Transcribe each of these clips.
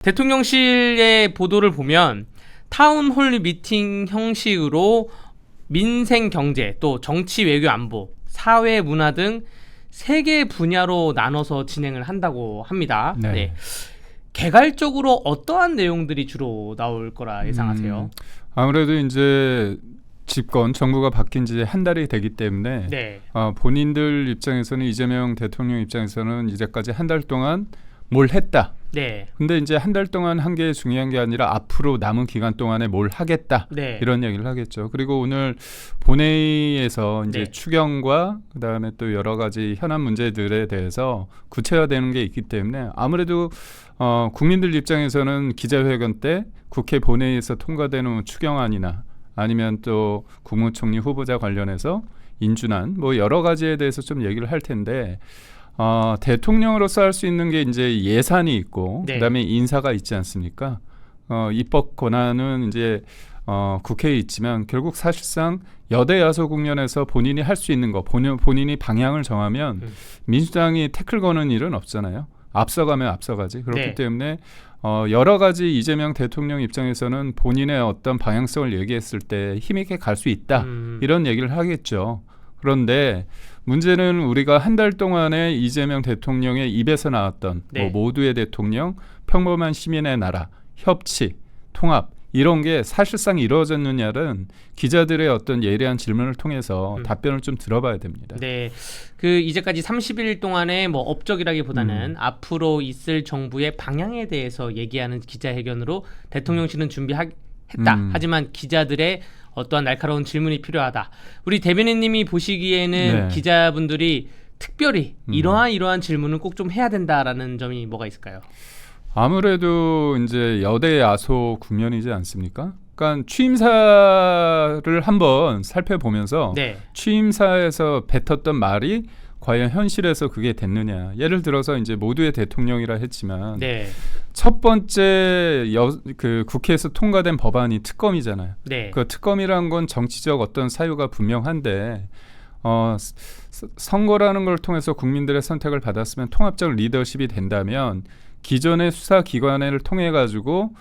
대통령실의 보도를 보면 타운홀 미팅 형식으로 민생 경제, 또 정치 외교 안보, 사회 문화 등 3개 분야로 나눠서 진행을 한다고 합니다. 네. 네. 개괄적으로 어떠한 내용들이 주로 나올 거라 예상하세요? 아무래도 이제 집권 정부가 바뀐 지 한 달이 되기 때문에 네. 본인들 입장에서는 이재명 대통령 입장에서는 이제까지 한 달 동안 뭘 했다. 네. 근데 이제 한 달 동안 한 게 중요한 게 아니라 앞으로 남은 기간 동안에 뭘 하겠다. 네. 이런 얘기를 하겠죠. 그리고 오늘 본회의에서 이제 네. 추경과 그다음에 또 여러 가지 현안 문제들에 대해서 구체화되는 게 있기 때문에 아무래도 국민들 입장에서는 기자회견 때 국회 본회의에서 통과되는 추경안이나 아니면 또 국무총리 후보자 관련해서 인준안 뭐 여러 가지에 대해서 좀 얘기를 할 텐데 대통령으로서 할 수 있는 게 이제 예산이 있고 네. 그다음에 인사가 있지 않습니까? 입법 권한은 이제 국회에 있지만 결국 사실상 여대 야소 국면에서 본인이 할 수 있는 거 본인이 방향을 정하면 민주당이 태클 거는 일은 없잖아요. 앞서가면 앞서가지. 그렇기 네. 때문에 여러 가지 이재명 대통령 입장에서는 본인의 어떤 방향성을 얘기했을 때 힘있게 갈 수 있다. 이런 얘기를 하겠죠. 그런데 문제는 우리가 한 달 동안에 이재명 대통령의 입에서 나왔던 네. 뭐 모두의 대통령, 평범한 시민의 나라, 협치, 통합 이런 게 사실상 이루어졌느냐는 기자들의 어떤 예리한 질문을 통해서 답변을 좀 들어봐야 됩니다. 네. 그 이제까지 30일 동안에 뭐 업적이라기보다는 앞으로 있을 정부의 방향에 대해서 얘기하는 기자회견으로 대통령실은 준비했다. 하지만 기자들의 어떠한 날카로운 질문이 필요하다. 우리 대변인님이 보시기에는 네. 기자분들이 특별히 이러한 질문은 꼭 좀 해야 된다라는 점이 뭐가 있을까요? 아무래도 이제 여대 야소 국면이지 않습니까? 그러니까 취임사를 한번 살펴보면서 네. 취임사에서 뱉었던 말이 과연 현실에서 그게 됐느냐. 예를 들어서 이제 모두의 대통령이라 했지만 네. 첫 번째 그 국회에서 통과된 법안이 특검이잖아요. 네. 그 특검이란 건 정치적 어떤 사유가 분명한데 선거라는 걸 통해서 국민들의 선택을 받았으면 통합적 리더십이 된다면 기존의 수사기관을 통해 가지고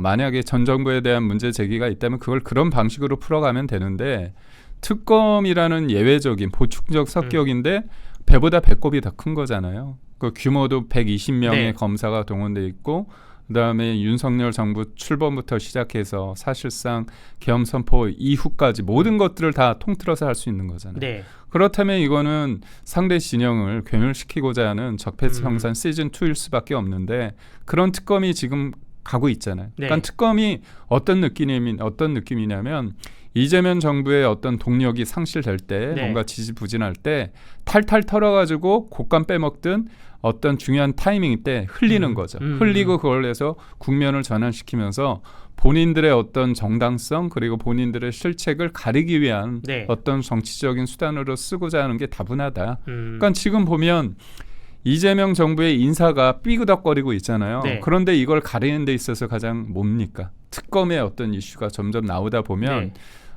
만약에 전 정부에 대한 문제 제기가 있다면 그걸 그런 방식으로 풀어가면 되는데 특검이라는 예외적인 보충적 성격인데 배보다 배꼽이 더 큰 거잖아요. 그 규모도 120명의 네. 검사가 동원돼 있고 그다음에 윤석열 정부 출범부터 시작해서 사실상 계엄 선포 이후까지 모든 것들을 다 통틀어서 할 수 있는 거잖아요. 네. 그렇다면 이거는 상대 진영을 괴멸시키고자 하는 적폐청산 시즌2일 수밖에 없는데 그런 특검이 지금 가고 있잖아요. 네. 그러니까 특검이 어떤 느낌이냐면 이재명 정부의 어떤 동력이 상실될 때 네. 뭔가 지지부진할 때 탈탈 털어가지고 곶감 빼먹든 어떤 중요한 타이밍 때 흘리는 거죠. 흘리고 그걸 해서 국면을 전환시키면서 본인들의 어떤 정당성 그리고 본인들의 실책을 가리기 위한 네. 어떤 정치적인 수단으로 쓰고자 하는 게 다분하다. 그러니까 지금 보면 이재명 정부의 인사가 삐그덕거리고 있잖아요. 네. 그런데 이걸 가리는 데 있어서 가장 뭡니까? 특검의 어떤 이슈가 점점 나오다 보면 네.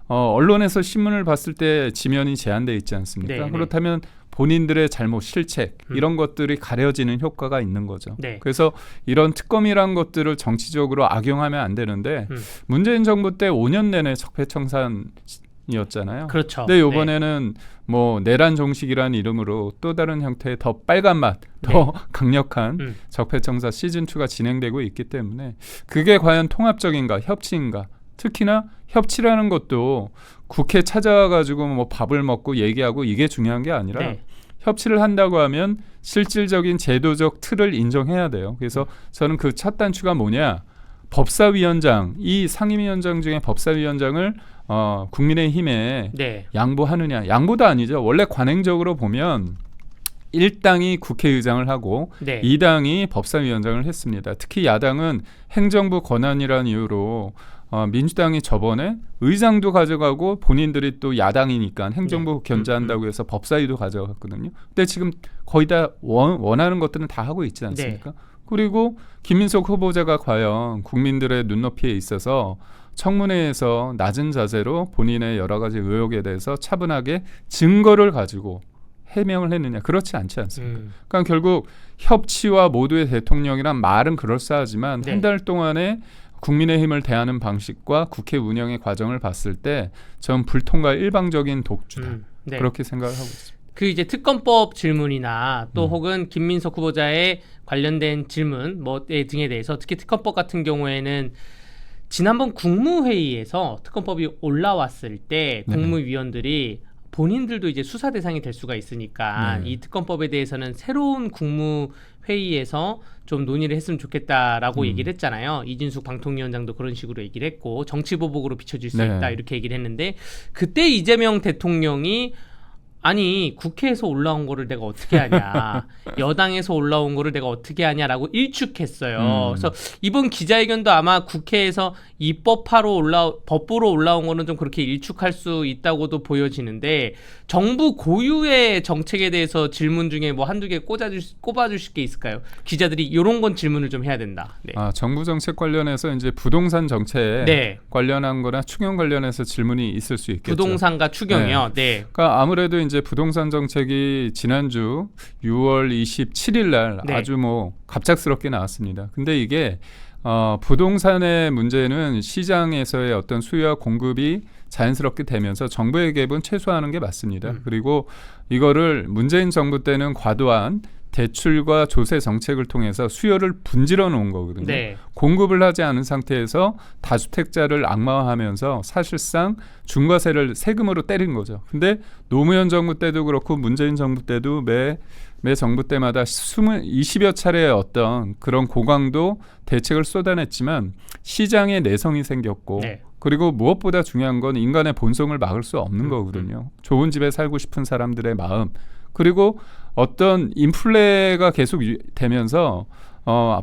언론에서 신문을 봤을 때 지면이 제한되어 있지 않습니까? 네, 네. 그렇다면 본인들의 잘못, 실책 이런 것들이 가려지는 효과가 있는 거죠. 네. 그래서 이런 특검이란 것들을 정치적으로 악용하면 안 되는데 문재인 정부 때 5년 내내 적폐청산이었잖아요. 그렇죠. 근데 이번에는 뭐 내란 종식이라는 이름으로 또 다른 형태의 더 빨간 맛, 더 강력한 적폐청산 시즌2가 진행되고 있기 때문에 그게 과연 통합적인가, 협치인가? 특히나 협치라는 것도 국회 찾아와가지고 뭐 밥을 먹고 얘기하고 이게 중요한 게 아니라 네. 협치를 한다고 하면 실질적인 제도적 틀을 인정해야 돼요. 그래서 저는 그 첫 단추가 뭐냐? 법사위원장, 이 상임위원장 중에 법사위원장을 국민의힘에 네. 양보하느냐? 양보도 아니죠. 원래 관행적으로 보면 1당이 국회의장을 하고 네. 2당이 법사위원장을 했습니다. 특히 야당은 행정부 권한이라는 이유로 민주당이 저번에 의장도 가져가고 본인들이 또 야당이니까 행정부 견제한다고 해서 법사위도 가져갔거든요. 근데 지금 거의 다 원하는 것들은 다 하고 있지 않습니까? 네. 그리고 김민석 후보자가 과연 국민들의 눈높이에 있어서 청문회에서 낮은 자세로 본인의 여러 가지 의혹에 대해서 차분하게 증거를 가지고 해명을 했느냐? 그렇지 않지 않습니까? 그러니까 결국 협치와 모두의 대통령이란 말은 그럴싸하지만 네. 한 달 동안에 국민의힘을 대하는 방식과 국회 운영의 과정을 봤을 때 전 불통과 일방적인 독주다. 네. 그렇게 생각을 하고 있습니다. 그 이제 특검법 질문이나 또 혹은 김민석 후보자의 관련된 질문 뭐 등에 대해서 특히 특검법 같은 경우에는 지난번 국무회의에서 특검법이 올라왔을 때 네. 국무위원들이 본인들도 이제 수사 대상이 될 수가 있으니까 네. 이 특검법에 대해서는 새로운 국무회의에서 좀 논의를 했으면 좋겠다라고 얘기를 했잖아요. 이진숙 방통위원장도 그런 식으로 얘기를 했고 정치보복으로 비춰질 수 네. 있다 이렇게 얘기를 했는데 그때 이재명 대통령이 아니 국회에서 올라온 거를 내가 어떻게 하냐 여당에서 올라온 거를 내가 어떻게 하냐라고 일축했어요. 그래서 이번 기자회견도 아마 국회에서 법부로 올라온 거는 좀 그렇게 일축할 수 있다고도 보여지는데 정부 고유의 정책에 대해서 질문 중에 뭐 한두 개 꼽아주실 게 있을까요? 기자들이 이런 건 질문을 좀 해야 된다. 네. 정부 정책 관련해서 이제 부동산 정책 네. 관련한 거나 추경 관련해서 질문이 있을 수 있겠죠. 부동산과 추경이요. 네. 그러니까 아무래도 이제 부동산 정책이 지난주 6월 27일 날 네. 아주 뭐 갑작스럽게 나왔습니다. 근데 이게 부동산의 문제는 시장에서의 어떤 수요와 공급이 자연스럽게 되면서 정부의 개입은 최소화하는 게 맞습니다. 그리고 이거를 문재인 정부 때는 과도한 대출과 조세 정책을 통해서 수요를 분질러 놓은 거거든요. 네. 공급을 하지 않은 상태에서 다주택자를 악마화하면서 사실상 중과세를 세금으로 때린 거죠. 근데 노무현 정부 때도 그렇고 문재인 정부 때도 매 정부 때마다 20여 차례의 어떤 그런 고강도 대책을 쏟아냈지만 시장에 내성이 생겼고 네. 그리고 무엇보다 중요한 건 인간의 본성을 막을 수 없는 거거든요. 좋은 집에 살고 싶은 사람들의 마음 그리고 어떤 인플레가 계속 되면서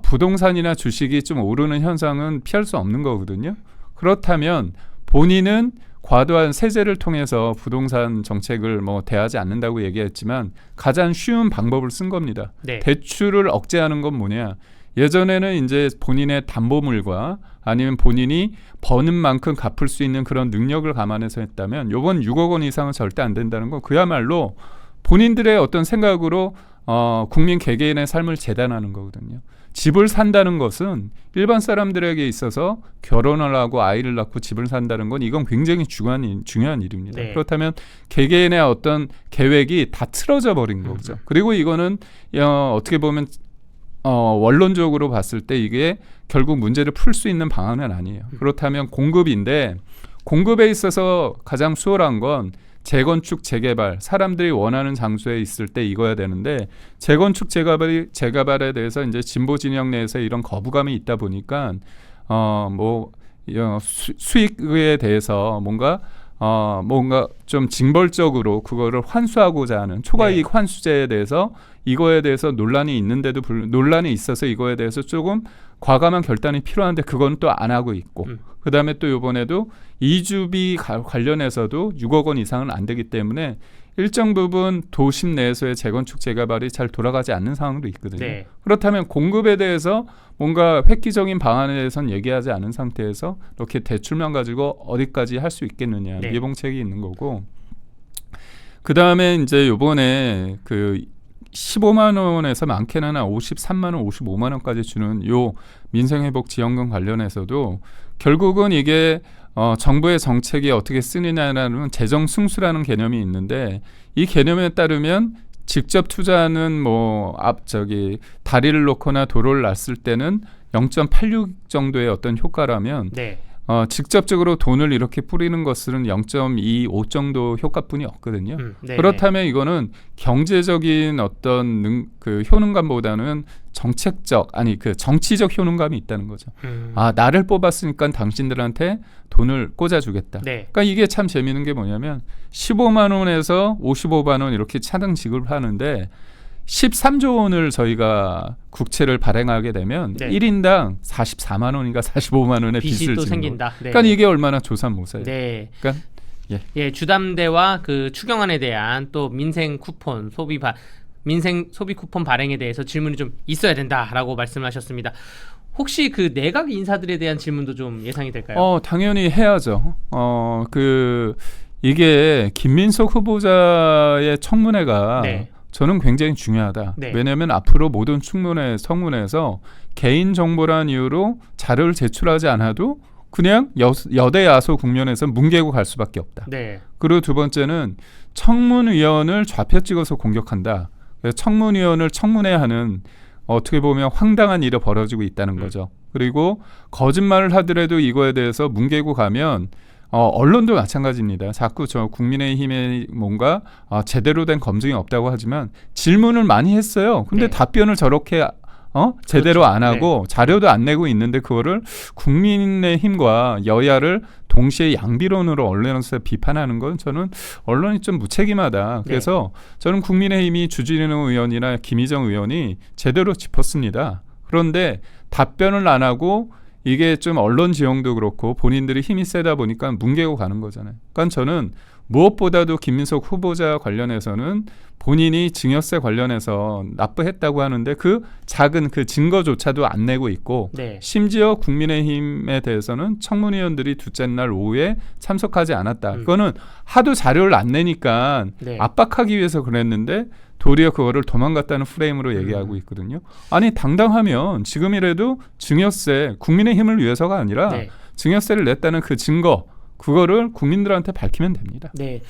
부동산이나 주식이 좀 오르는 현상은 피할 수 없는 거거든요. 그렇다면 본인은 과도한 세제를 통해서 부동산 정책을 뭐 대하지 않는다고 얘기했지만 가장 쉬운 방법을 쓴 겁니다. 네. 대출을 억제하는 건 뭐냐? 예전에는 이제 본인의 담보물과 아니면 본인이 버는 만큼 갚을 수 있는 그런 능력을 감안해서 했다면 요번 6억 원 이상은 절대 안 된다는 건 그야말로 본인들의 어떤 생각으로 국민 개개인의 삶을 재단하는 거거든요. 집을 산다는 것은 일반 사람들에게 있어서 결혼을 하고 아이를 낳고 집을 산다는 건 이건 굉장히 중요한 일입니다. 네. 그렇다면 개개인의 어떤 계획이 다 틀어져 버린 거죠. 그리고 이거는 어떻게 보면 원론적으로 봤을 때 이게 결국 문제를 풀 수 있는 방안은 아니에요. 그렇다면 공급인데 공급에 있어서 가장 수월한 건 재건축, 재개발, 사람들이 원하는 장소에 있을 때 이거야 되는데 재건축, 재개발에 대해서 이제 진보 진영 내에서 이런 거부감이 있다 보니까 수익에 대해서 뭔가 좀 징벌적으로 그거를 환수하고자 하는 초과이익 네. 환수제에 대해서 이거에 대해서 논란이 있는데도 논란이 있어서 이거에 대해서 조금 과감한 결단이 필요한데 그건 또 안 하고 있고 그다음에 또 이번에도 이주비 관련해서도 6억 원 이상은 안 되기 때문에 일정 부분 도심 내에서의 재건축 재개발이 잘 돌아가지 않는 상황도 있거든요. 네. 그렇다면 공급에 대해서 뭔가 획기적인 방안에 대해서는 얘기하지 않은 상태에서 이렇게 대출만 가지고 어디까지 할 수 있겠느냐 네. 미봉책이 있는 거고 그다음에 이제 요번에 그 15만 원에서 많게는 한 53만 원, 55만 원까지 주는 요 민생회복 지원금 관련해서도 결국은 이게 정부의 정책이 어떻게 쓰느냐라는 재정 승수라는 개념이 있는데 이 개념에 따르면 직접 투자하는 다리를 놓거나 도로를 놨을 때는 0.86 정도의 어떤 효과라면 네. 직접적으로 돈을 이렇게 뿌리는 것은 0.25 정도 효과뿐이 없거든요. 네. 그렇다면 이거는 경제적인 어떤 그 효능감보다는 정치적 효능감이 있다는 거죠. 나를 뽑았으니까 당신들한테 돈을 꽂아주겠다. 네. 그러니까 이게 참 재미있는 게 뭐냐면 15만 원에서 55만 원 이렇게 차등 지급하는데 13조 원을 저희가 국채를 발행하게 되면 네. 1인당 44만 원인가 45만 원의 빚이 빚을 또 지는 생긴다. 거. 네. 그러니까 이게 얼마나 조삼모사예요. 네. 그러니까 예, 주담대와 그 추경안에 대한 또 민생 소비 쿠폰 발행에 대해서 질문이 좀 있어야 된다라고 말씀하셨습니다. 혹시 그 내각 인사들에 대한 질문도 좀 예상이 될까요? 당연히 해야죠. 이게 김민석 후보자의 청문회가 네. 저는 굉장히 중요하다. 네. 왜냐하면 앞으로 모든 청문회에서 개인 정보란 이유로 자료를 제출하지 않아도 그냥 여대 야소 국면에서 뭉개고 갈 수밖에 없다. 네. 그리고 두 번째는 청문위원을 좌표 찍어서 공격한다. 그래서 청문위원을 청문회하는 어떻게 보면 황당한 일이 벌어지고 있다는 거죠. 그리고 거짓말을 하더라도 이거에 대해서 뭉개고 가면 언론도 마찬가지입니다. 자꾸 저 국민의힘에 뭔가 제대로 된 검증이 없다고 하지만 질문을 많이 했어요. 근데 네. 답변을 저렇게 제대로 그렇죠. 안 하고 자료도 안 내고 있는데 그거를 국민의힘과 여야를 동시에 양비론으로 언론에서 비판하는 건 저는 언론이 좀 무책임하다. 그래서 저는 국민의힘이 주진우 의원이나 김희정 의원이 제대로 짚었습니다. 그런데 답변을 안 하고 이게 좀 언론 지형도 그렇고 본인들이 힘이 세다 보니까 뭉개고 가는 거잖아요. 그러니까 저는 무엇보다도 김민석 후보자 관련해서는 본인이 증여세 관련해서 납부했다고 하는데 그 작은 그 증거조차도 안 내고 있고 네. 심지어 국민의힘에 대해서는 청문위원들이 둘째 날 오후에 참석하지 않았다. 그거는 하도 자료를 안 내니까 네. 압박하기 위해서 그랬는데 도리어 그거를 도망갔다는 프레임으로 얘기하고 있거든요. 아니 당당하면 지금이라도 증여세 국민의힘을 위해서가 아니라 네. 증여세를 냈다는 그 증거 그거를 국민들한테 밝히면 됩니다. 네.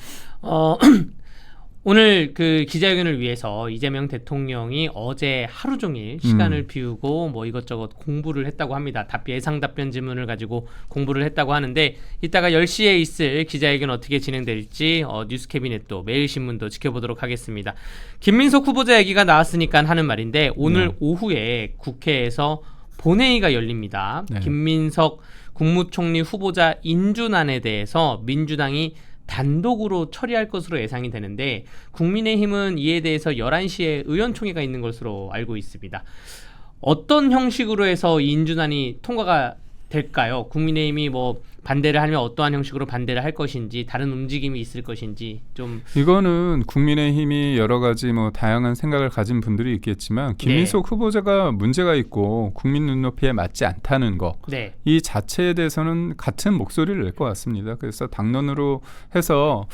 오늘 그 기자회견을 위해서 이재명 대통령이 어제 하루 종일 시간을 비우고 뭐 이것저것 공부를 했다고 합니다. 예상 답변 질문을 가지고 공부를 했다고 하는데 이따가 10시에 있을 기자회견 어떻게 진행될지 뉴스캐비넷도 매일신문도 지켜보도록 하겠습니다. 김민석 후보자 얘기가 나왔으니까 하는 말인데 오늘 오후에 국회에서 본회의가 열립니다. 네. 김민석 국무총리 후보자 인준안에 대해서 민주당이 단독으로 처리할 것으로 예상이 되는데 국민의힘은 이에 대해서 11시에 의원총회가 있는 것으로 알고 있습니다. 어떤 형식으로 해서 이 인준안이 통과가 될까요? 국민의힘이 뭐 반대를 하면 어떠한 형식으로 반대를 할 것인지 다른 움직임이 있을 것인지 좀 이거는 국민의힘이 여러 가지 뭐 다양한 생각을 가진 분들이 있겠지만 김민석 후보자가 문제가 있고 국민 눈높이에 맞지 않다는 거 네. 이 자체에 대해서는 같은 목소리를 낼 것 같습니다. 그래서 당론으로 해서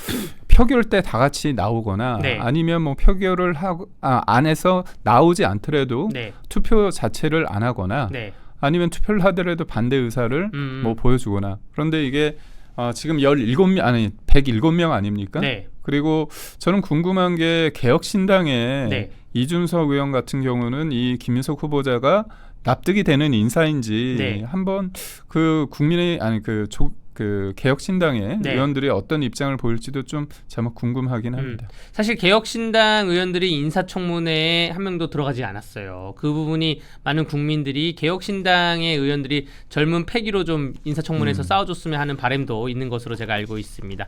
표결 때 다 같이 나오거나 네. 아니면 뭐 표결을 하고 안 해서 나오지 않더라도 네. 투표 자체를 안 하거나 네. 아니면 투표를 하더라도 반대 의사를 뭐 보여주거나 그런데 이게 지금 107명 아닙니까? 네. 그리고 저는 궁금한 게 개혁신당의 네. 이준석 의원 같은 경우는 이 김민석 후보자가 납득이 되는 인사인지 네. 한번 그 개혁신당의 네. 의원들이 어떤 입장을 보일지도 좀 정말 궁금하긴 합니다. 사실 개혁신당 의원들이 인사청문회에 한 명도 들어가지 않았어요. 그 부분이 많은 국민들이 개혁신당의 의원들이 젊은 패기로 좀 인사청문회에서 싸워줬으면 하는 바람도 있는 것으로 제가 알고 있습니다.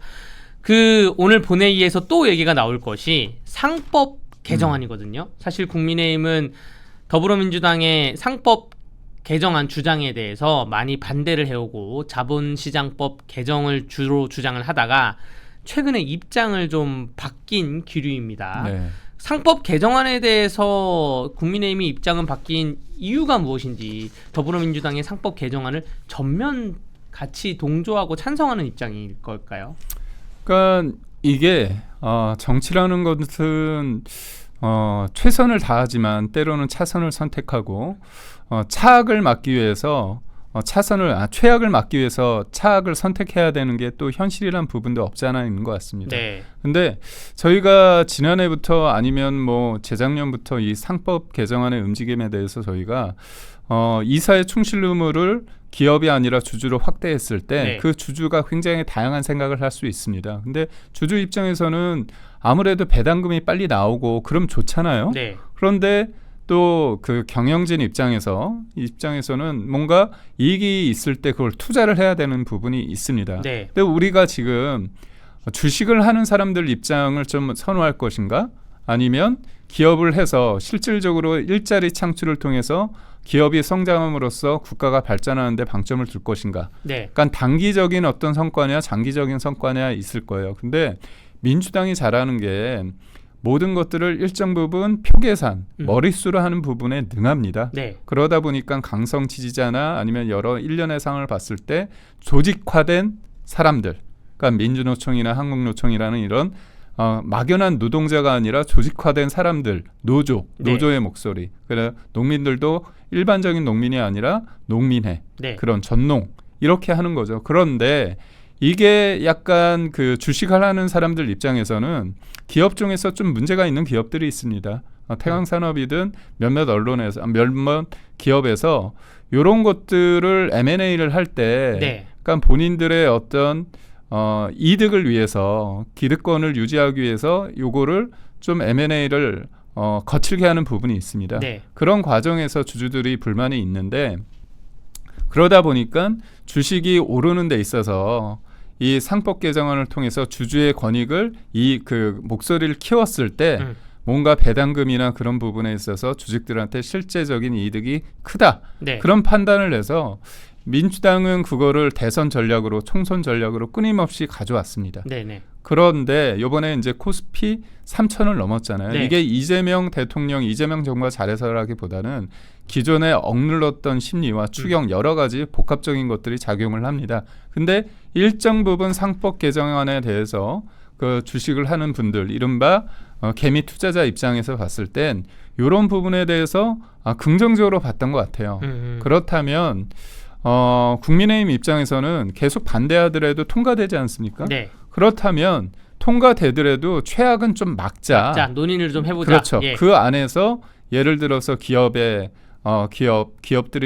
그 오늘 본회의에서 또 얘기가 나올 것이 상법 개정안이거든요. 사실 국민의힘은 더불어민주당의 상법 개정안 주장에 대해서 많이 반대를 해오고 자본시장법 개정을 주로 주장을 하다가 최근에 입장을 좀 바뀐 기류입니다. 네. 상법 개정안에 대해서 국민의힘이 입장은 바뀐 이유가 무엇인지 더불어민주당의 상법 개정안을 전면 같이 동조하고 찬성하는 입장일 걸까요? 그러니까 이게 정치라는 것은 최선을 다하지만 때로는 차선을 선택하고 차악을 막기 위해서 최악을 막기 위해서 차악을 선택해야 되는 게 또 현실이란 부분도 없지 않아 있는 것 같습니다. 네. 근데 저희가 지난해부터 아니면 뭐 재작년부터 이 상법 개정안의 움직임에 대해서 저희가 이사의 충실 의무를 기업이 아니라 주주로 확대했을 때 그 주주가 굉장히 다양한 생각을 할 수 있습니다. 근데 주주 입장에서는 아무래도 배당금이 빨리 나오고 그럼 좋잖아요. 네. 그런데 또 그 경영진 입장에서는 뭔가 이익이 있을 때 그걸 투자를 해야 되는 부분이 있습니다. 네. 근데 우리가 지금 주식을 하는 사람들 입장을 좀 선호할 것인가? 아니면 기업을 해서 실질적으로 일자리 창출을 통해서 기업이 성장함으로써 국가가 발전하는 데 방점을 둘 것인가? 네. 그러니까 단기적인 어떤 성과냐 장기적인 성과냐 있을 거예요. 근데 민주당이 잘하는 게 모든 것들을 일정 부분 표계산, 머릿수로 하는 부분에 능합니다. 네. 그러다 보니까 강성 지지자나 아니면 여러 일련의 상황을 봤을 때 조직화된 사람들 그러니까 민주노총이나 한국노총이라는 이런 막연한 노동자가 아니라 조직화된 사람들, 노조의 목소리. 그래 농민들도 일반적인 농민이 아니라 농민회, 그런 전농 이렇게 하는 거죠. 그런데 이게 약간 그 주식을 하는 사람들 입장에서는 기업 중에서 좀 문제가 있는 기업들이 있습니다. 태광산업이든 몇몇 언론에서 몇몇 기업에서 이런 것들을 M&A를 할 때, 그러니까 본인들의 어떤 이득을 위해서 기득권을 유지하기 위해서 요거를 좀 M&A를 거칠게 하는 부분이 있습니다. 그런 과정에서 주주들이 불만이 있는데 그러다 보니까 주식이 오르는 데 있어서 이 상법 개정안을 통해서 주주의 권익을 그 목소리를 키웠을 때 뭔가 배당금이나 그런 부분에 있어서 주식들한테 실제적인 이득이 크다. 그런 판단을 해서 민주당은 그거를 대선 전략으로 총선 전략으로 끊임없이 가져왔습니다. 그런데 이번에 이제 코스피 3,000을 넘었잖아요. 이게 이재명 대통령, 이재명 정부가 잘해서라기보다는 기존에 억눌렀던 심리와 추경 여러 가지 복합적인 것들이 작용을 합니다. 근데 일정 부분 상법 개정안에 대해서 그 주식을 하는 분들, 이른바 개미 투자자 입장에서 봤을 땐 이런 부분에 대해서 긍정적으로 봤던 것 같아요. 그렇다면 국민의힘 입장에서는 계속 반대하더라도 통과되지 않습니까? 그렇다면 통과되더라도 최악은 좀 막자. 논의를 좀 해보자. 그렇죠. 그 안에서 예를 들어서 기업들이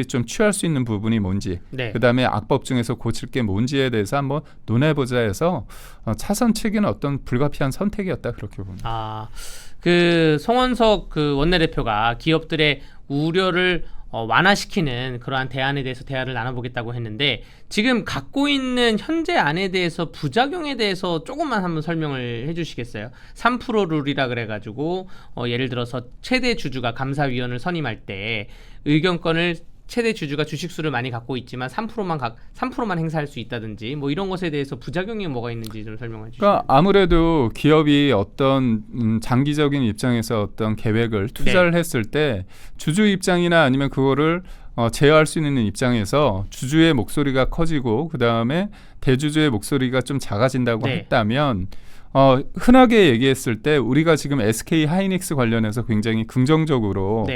좀 취할 수 있는 부분이 뭔지, 그다음에 악법 중에서 고칠 게 뭔지에 대해서 한번 논해보자 해서 차선책에는 어떤 불가피한 선택이었다 그렇게 봅니다. 그 송원석 그 원내대표가 기업들의 우려를 완화시키는 그러한 대안에 대해서 대화를 나눠보겠다고 했는데 지금 갖고 있는 현재 안에 대해서 부작용에 대해서 조금만 한번 설명을 해주시겠어요? 3% 룰이라 그래가지고 예를 들어서 최대 주주가 감사위원을 선임할 때 의견권을 최대 주주가 주식수를 많이 갖고 있지만 3%만 행사할 수 있다든지 뭐 이런 것에 대해서 부작용이 뭐가 있는지 좀 설명해 주시죠. 그러니까 아무래도 기업이 어떤 장기적인 입장에서 어떤 계획을 투자를 했을 때 주주 입장이나 아니면 그거를 제어할 수 있는 입장에서 주주의 목소리가 커지고 그 다음에 대주주의 목소리가 좀 작아진다고 했다면 흔하게 얘기했을 때 우리가 지금 SK 하이닉스 관련해서 굉장히 긍정적으로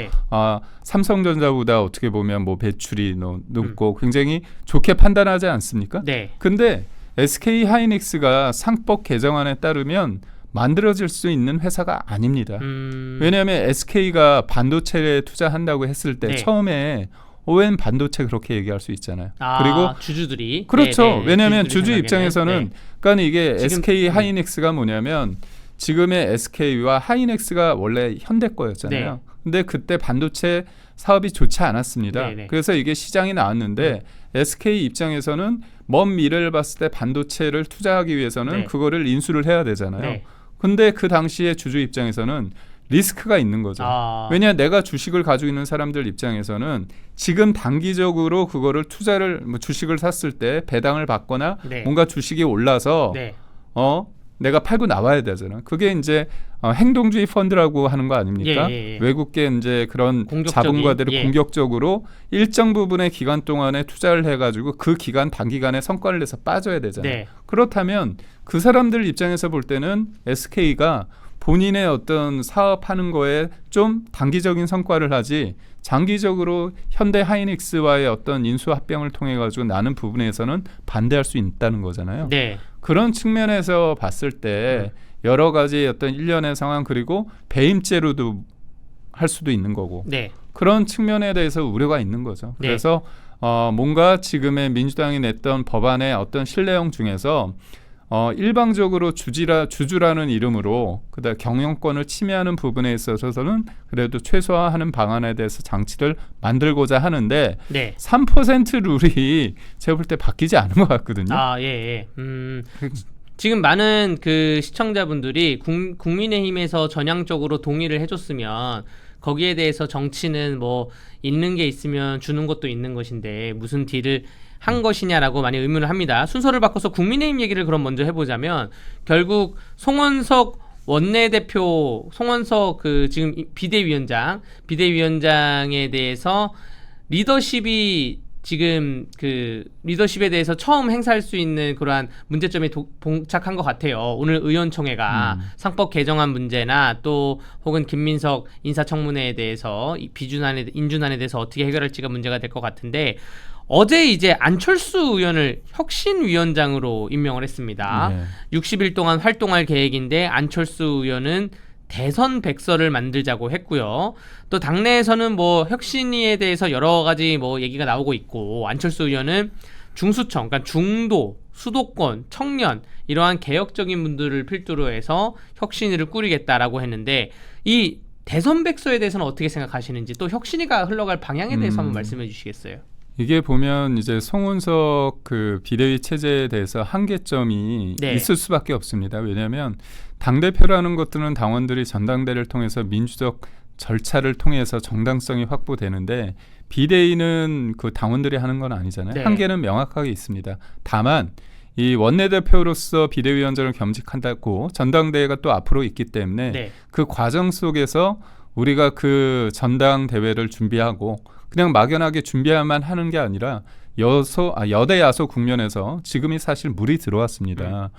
삼성전자보다 어떻게 보면 뭐 배출이 높고 굉장히 좋게 판단하지 않습니까? 근데 SK 하이닉스가 상법 개정안에 따르면 만들어질 수 있는 회사가 아닙니다. 왜냐하면 SK가 반도체에 투자한다고 했을 때 처음에 ON 반도체 그렇게 얘기할 수 있잖아요. 그리고 주주들이 그렇죠. 왜냐하면 주주 입장에서는 그러니까 이게 SK 하이닉스가 뭐냐면 지금의 SK와 하이닉스가 원래 현대 거였잖아요. 근데 그때 반도체 사업이 좋지 않았습니다. 그래서 이게 시장이 나왔는데 SK 입장에서는 먼 미래를 봤을 때 반도체를 투자하기 위해서는 그거를 인수를 해야 되잖아요. 근데 그 당시에 주주 입장에서는 리스크가 있는 거죠. 왜냐 내가 주식을 가지고 있는 사람들 입장에서는 지금 단기적으로 그거를 주식을 샀을 때 배당을 받거나 뭔가 주식이 올라서 내가 팔고 나와야 되잖아. 그게 이제 행동주의 펀드라고 하는 거 아닙니까? 외국계 이제 그런 자본가들이 공격적으로 일정 부분의 기간 동안에 투자를 해가지고 그 기간 단기간에 성과를 내서 빠져야 되잖아요. 그렇다면 그 사람들 입장에서 볼 때는 SK가 본인의 어떤 사업하는 거에 좀 단기적인 성과를 하지 장기적으로 현대 하이닉스와의 어떤 인수합병을 통해 가지고 나는 부분에서는 반대할 수 있다는 거잖아요. 그런 측면에서 봤을 때 여러 가지 어떤 일련의 상황 그리고 배임죄로도 할 수도 있는 거고 그런 측면에 대해서 우려가 있는 거죠. 그래서 뭔가 지금의 민주당이 냈던 법안의 어떤 신뢰형 중에서 일방적으로 주주라는 이름으로 그다음 경영권을 침해하는 부분에 있어서는 그래도 최소화하는 방안에 대해서 장치를 만들고자 하는데 3% 룰이 제가 볼 때 바뀌지 않은 것 같거든요. 지금 많은 그 시청자분들이 국민의힘에서 전향적으로 동의를 해줬으면 거기에 대해서 정치는 뭐 있는 게 있으면 주는 것도 있는 것인데 무슨 딜을 한 것이냐라고 많이 의문을 합니다. 순서를 바꿔서 국민의힘 얘기를 그럼 먼저 해보자면 결국 송원석 원내대표, 송원석 그 지금 비대위원장에 대해서 리더십이 지금 그 리더십에 대해서 처음 행사할 수 있는 그러한 문제점에 봉착한 것 같아요. 오늘 의원총회가 상법 개정안 문제나 또 혹은 김민석 인사청문회에 대해서 이 인준안에 대해서 어떻게 해결할지가 문제가 될 것 같은데 어제 이제 안철수 의원을 혁신위원장으로 임명을 했습니다. 네. 60일 동안 활동할 계획인데 안철수 의원은 대선 백서를 만들자고 했고요. 또 당내에서는 뭐 혁신위에 대해서 여러 가지 뭐 얘기가 나오고 있고 안철수 의원은 중수청, 그러니까 중도, 수도권, 청년 이러한 개혁적인 분들을 필두로 해서 혁신위를 꾸리겠다라고 했는데 이 대선 백서에 대해서는 어떻게 생각하시는지 또 혁신위가 흘러갈 방향에 대해서 한번 말씀해 주시겠어요? 이게 보면 이제 송은석 그 비대위 체제에 대해서 한계점이 네. 있을 수밖에 없습니다. 왜냐하면 당대표라는 것들은 당원들이 전당대회를 통해서 민주적 절차를 통해서 정당성이 확보되는데 비대위는 그 당원들이 하는 건 아니잖아요. 네. 한계는 명확하게 있습니다. 다만 이 원내대표로서 비대위원장을 겸직한다고 전당대회가 또 앞으로 있기 때문에 네. 그 과정 속에서 우리가 그 전당대회를 준비하고 그냥 막연하게 준비만 하는 게 아니라 여대 야소 국면에서 지금이 사실 물이 들어왔습니다.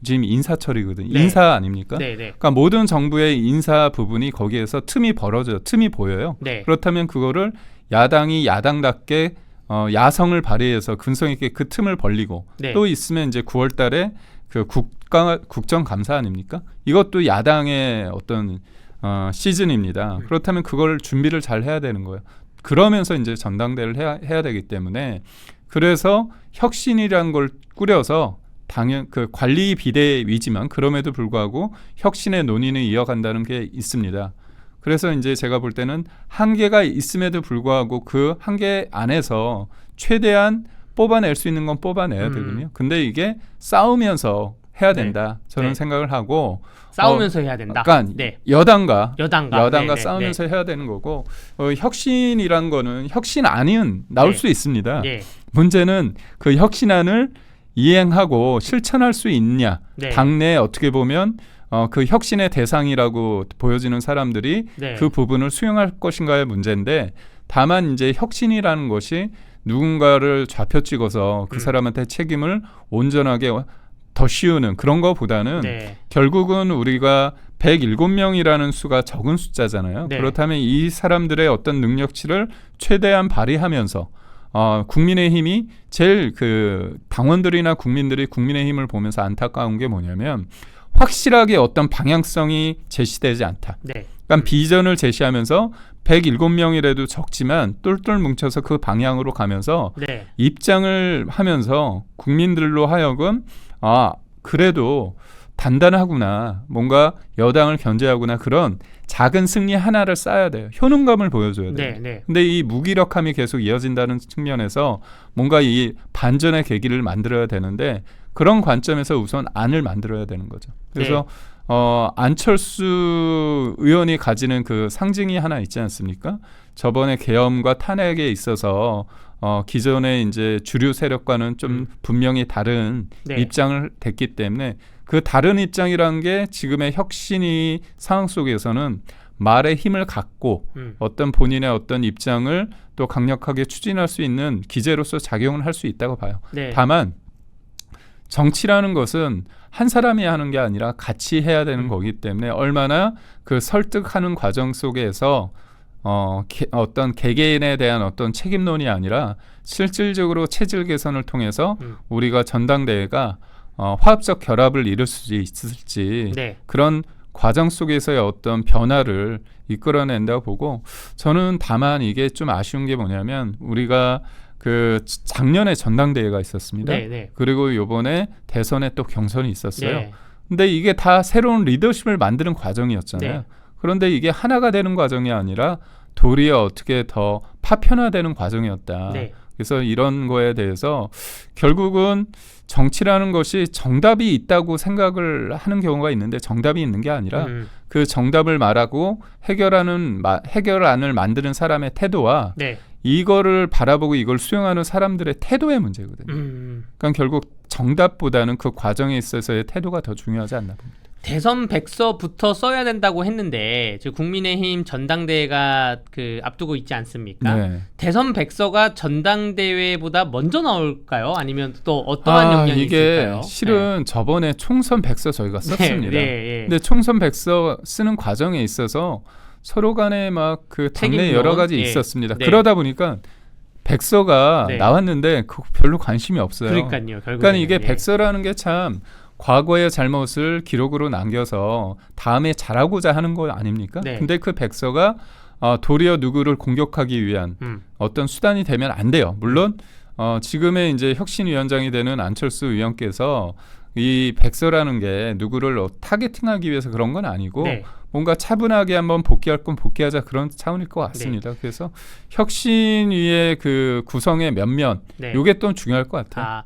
지금 인사철이거든요. 네. 인사 아닙니까? 네, 네. 그러니까 모든 정부의 인사 부분이 거기에서 틈이 벌어져요. 틈이 보여요. 네. 그렇다면 그거를 야당이 야당답게 야성을 발휘해서 근성 있게 그 틈을 벌리고 네. 또 있으면 이제 9월 달에 그 국정감사 아닙니까? 이것도 야당의 어떤 시즌입니다. 그렇다면 그걸 준비를 잘 해야 되는 거예요. 그러면서 이제 전당대회를 해야 되기 때문에 그래서 혁신이라는 걸 꾸려서 당연 그 관리 비대위지만 그럼에도 불구하고 혁신의 논의는 이어간다는 게 있습니다. 그래서 이제 제가 볼 때는 한계가 있음에도 불구하고 그 한계 안에서 최대한 뽑아낼 수 있는 건 뽑아내야 되거든요. 근데 이게 싸우면서 해야 된다. 저는 네. 생각을 하고 싸우면서 해야 된다. 그러니까 네. 여당과 네, 싸우면서 해야 되는 거고 혁신이란 거는 혁신 안은 나올 네. 수 있습니다. 네. 문제는 그 혁신안을 이행하고 실천할 수 있냐. 네. 당내에 어떻게 보면 그 혁신의 대상이라고 보여지는 사람들이 네. 그 부분을 수용할 것인가의 문제인데 다만 이제 혁신이라는 것이 누군가를 좌표 찍어서 그 사람한테 책임을 온전하게 더 씌우는 그런 거보다는 네. 결국은 우리가 107명이라는 수가 적은 숫자잖아요. 네. 그렇다면 이 사람들의 어떤 능력치를 최대한 발휘하면서 국민의힘이 제일 그 당원들이나 국민들이 국민의힘을 보면서 안타까운 게 뭐냐면 확실하게 어떤 방향성이 제시되지 않다. 네. 그러니까 비전을 제시하면서 107명이라도 적지만 똘똘 뭉쳐서 그 방향으로 가면서 네. 입장을 하면서 국민들로 하여금 그래도 단단하구나, 뭔가 여당을 견제하구나 그런 작은 승리 하나를 쌓아야 돼요. 효능감을 보여줘야 돼요. 네. 네. 근데 이 무기력함이 계속 이어진다는 측면에서 뭔가 이 반전의 계기를 만들어야 되는데 그런 관점에서 우선 안을 만들어야 되는 거죠. 그래서 안철수 의원이 가지는 그 상징이 하나 있지 않습니까? 저번에 계엄과 탄핵에 있어서 기존의 이제 주류 세력과는 좀 분명히 다른 네. 입장을 댔기 때문에 그 다른 입장이라는 게 지금의 혁신이 상황 속에서는 말의 힘을 갖고 어떤 본인의 어떤 입장을 또 강력하게 추진할 수 있는 기제로서 작용을 할 수 있다고 봐요. 네. 다만 정치라는 것은 한 사람이 하는 게 아니라 같이 해야 되는 거기 때문에 얼마나 그 설득하는 과정 속에서 어떤 개개인에 대한 어떤 책임론이 아니라 실질적으로 체질 개선을 통해서 우리가 전당대회가 화합적 결합을 이룰 수 있을지 네. 그런 과정 속에서의 어떤 변화를 이끌어낸다고 보고 저는 다만 이게 좀 아쉬운 게 뭐냐면 우리가 그 작년에 전당대회가 있었습니다. 네, 네. 그리고 요번에 대선에 또 경선이 있었어요. 네. 근데 이게 다 새로운 리더십을 만드는 과정이었잖아요. 네. 그런데 이게 하나가 되는 과정이 아니라 도리어 어떻게 더 파편화되는 과정이었다. 네. 그래서 이런 거에 대해서 결국은 정치라는 것이 정답이 있다고 생각을 하는 경우가 있는데 정답이 있는 게 아니라 그 정답을 말하고 해결안을 만드는 사람의 태도와 네. 이거를 바라보고 이걸 수용하는 사람들의 태도의 문제거든요. 그러니까 결국 정답보다는 그 과정에 있어서의 태도가 더 중요하지 않나 봅니다. 대선 백서부터 써야 된다고 했는데 지금 국민의힘 전당대회가 그 앞두고 있지 않습니까? 네. 대선 백서가 전당대회보다 먼저 나올까요? 아니면 또 어떠한 영향이 이게 있을까요? 실은 저번에 총선 백서 저희가 썼습니다. 네. 근데 총선 백서 쓰는 과정에 있어서 서로 간에 막 그 당내 책임론, 여러 가지 예. 있었습니다. 네. 그러다 보니까 백서가 네. 나왔는데 별로 관심이 없어요. 그러니까요. 그러니까 이게 예. 백서라는 게 참 과거의 잘못을 기록으로 남겨서 다음에 잘하고자 하는 거 아닙니까? 네. 근데 그 백서가 도리어 누구를 공격하기 위한 어떤 수단이 되면 안 돼요. 물론 지금의 이제 혁신위원장이 되는 안철수 의원께서 이 백서라는 게 누구를 타겟팅하기 위해서 그런 건 아니고 네. 뭔가 차분하게 한번 복귀할 건 복귀하자 그런 차원일 것 같습니다. 그래서 혁신위의 그 구성의 면면 네. 이게 또 중요할 것 같아요. 아,